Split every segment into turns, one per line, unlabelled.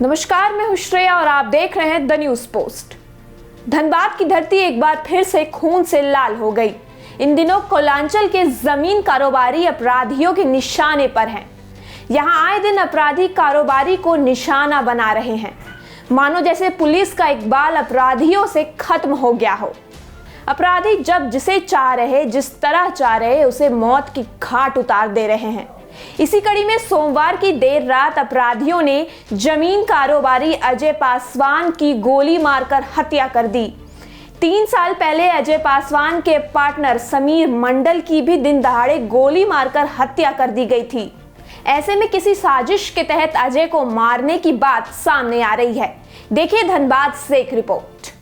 नमस्कार, मैं हूं श्रेया और आप देख रहे हैं द न्यूज पोस्ट। धनबाद की धरती एक बार फिर से खून से लाल हो गई। इन दिनों कोलांचल के जमीन कारोबारी अपराधियों के निशाने पर हैं। यहां आए दिन अपराधी कारोबारी को निशाना बना रहे हैं, मानो जैसे पुलिस का इकबाल अपराधियों से खत्म हो गया हो। अपराधी जब जिसे चाह रहे, जिस तरह चाह रहे, उसे मौत की घाट उतार दे रहे हैं। इसी कड़ी में सोमवार की देर रात अपराधियों ने जमीन कारोबारी अजय पासवान की गोली मारकर हत्या कर दी। 3 साल पहले अजय पासवान के पार्टनर समीर मंडल की भी दिन दहाड़े गोली मारकर हत्या कर दी गई थी। ऐसे में किसी साजिश के तहत अजय को मारने की बात सामने आ रही है। देखिए धनबाद से एक रिपोर्ट।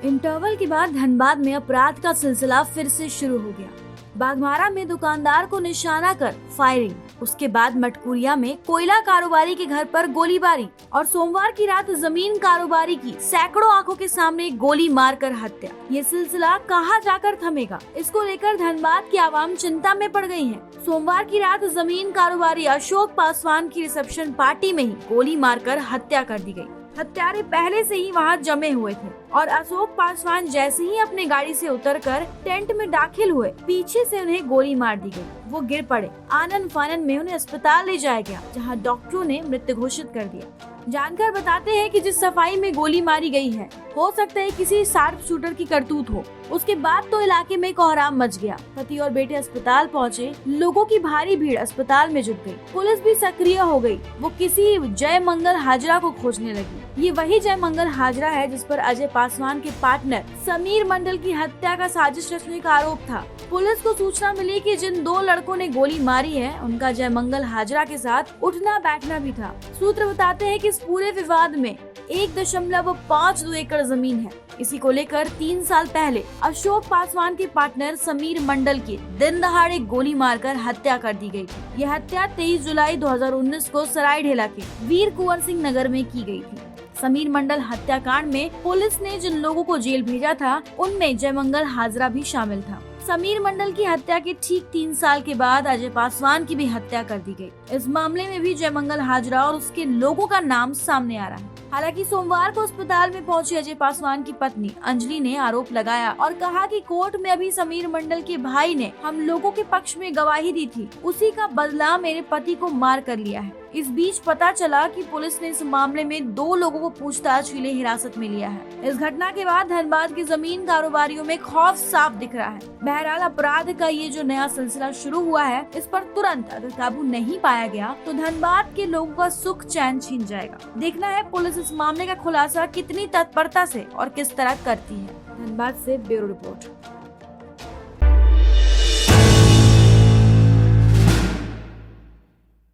इंटरवल के बाद धनबाद में अपराध का सिलसिला फिर से शुरू हो गया। बाघमारा में दुकानदार को निशाना कर फायरिंग, उसके बाद मटकुरिया में कोयला कारोबारी के घर पर गोलीबारी और सोमवार की रात जमीन कारोबारी की सैकड़ों आंखों के सामने गोली मारकर हत्या। ये सिलसिला कहाँ जाकर थमेगा, इसको लेकर धनबाद की आवाम चिंता में पड़ गई है। सोमवार की रात जमीन कारोबारी अशोक पासवान की रिसेप्शन पार्टी में ही गोली मारकर हत्या कर दी गई। हत्यारे पहले से ही वहां जमे हुए थे और अशोक पासवान जैसे ही अपने गाड़ी से उतरकर टेंट में दाखिल हुए, पीछे से उन्हें गोली मार दी गई। वो गिर पड़े। आनन फानन में उन्हें अस्पताल ले जाया गया, जहां डॉक्टरों ने मृत घोषित कर दिया। जानकर बताते हैं कि जिस सफाई में गोली मारी गई है, हो सकता है किसी शार्प शूटर की करतूत हो। उसके बाद तो इलाके में कोहराम मच गया। पति और बेटे अस्पताल पहुंचे, लोगों की भारी भीड़ अस्पताल में जुट गई। पुलिस भी सक्रिय हो गई। वो किसी जय मंगल हाजरा को खोजने लगी। ये वही जय मंगल हाजरा है जिस पर अजय पासवान के पार्टनर समीर मंडल की हत्या का साजिश रचने का आरोप था। पुलिस को सूचना मिली कि जिन 2 लड़कों ने गोली मारी है, उनका जय मंगल हाजरा के साथ उठना बैठना भी था। सूत्र बताते हैं कि इस पूरे विवाद में 1.52 एकड़ जमीन है। इसी को लेकर 3 साल पहले अशोक पासवान के पार्टनर समीर मंडल की दिन दहाड़े गोली मारकर हत्या कर दी गई थी। यह हत्या 23 जुलाई 2019 को सरायढेला के वीर कुंवर सिंह नगर में की गई थी। समीर मंडल हत्याकांड में पुलिस ने जिन लोगों को जेल भेजा था, उनमें जय मंगल हाजरा भी शामिल था। समीर मंडल की हत्या के ठीक 3 साल के बाद अजय पासवान की भी हत्या कर दी गई। इस मामले में भी जय मंगल हाजरा और उसके लोगों का नाम सामने आ रहा है। हालांकि सोमवार को अस्पताल में पहुंची अजय पासवान की पत्नी अंजलि ने आरोप लगाया और कहा कि कोर्ट में अभी समीर मंडल के भाई ने हम लोगों के पक्ष में गवाही दी थी, उसी का बदला मेरे पति को मार कर लिया है। इस बीच पता चला कि पुलिस ने इस मामले में 2 लोगों को पूछताछ के लिए हिरासत में लिया है। इस घटना के बाद धनबाद के जमीन कारोबारियों में खौफ साफ दिख रहा है। बहरहाल अपराध का ये जो नया सिलसिला शुरू हुआ है, इस पर तुरंत अगर काबू नहीं पाया गया तो धनबाद के लोगों का सुख चैन छीन जाएगा। देखना है पुलिस इस मामले का खुलासा कितनी तत्परता से और किस तरह करती है। धनबाद से ब्यूरो रिपोर्ट।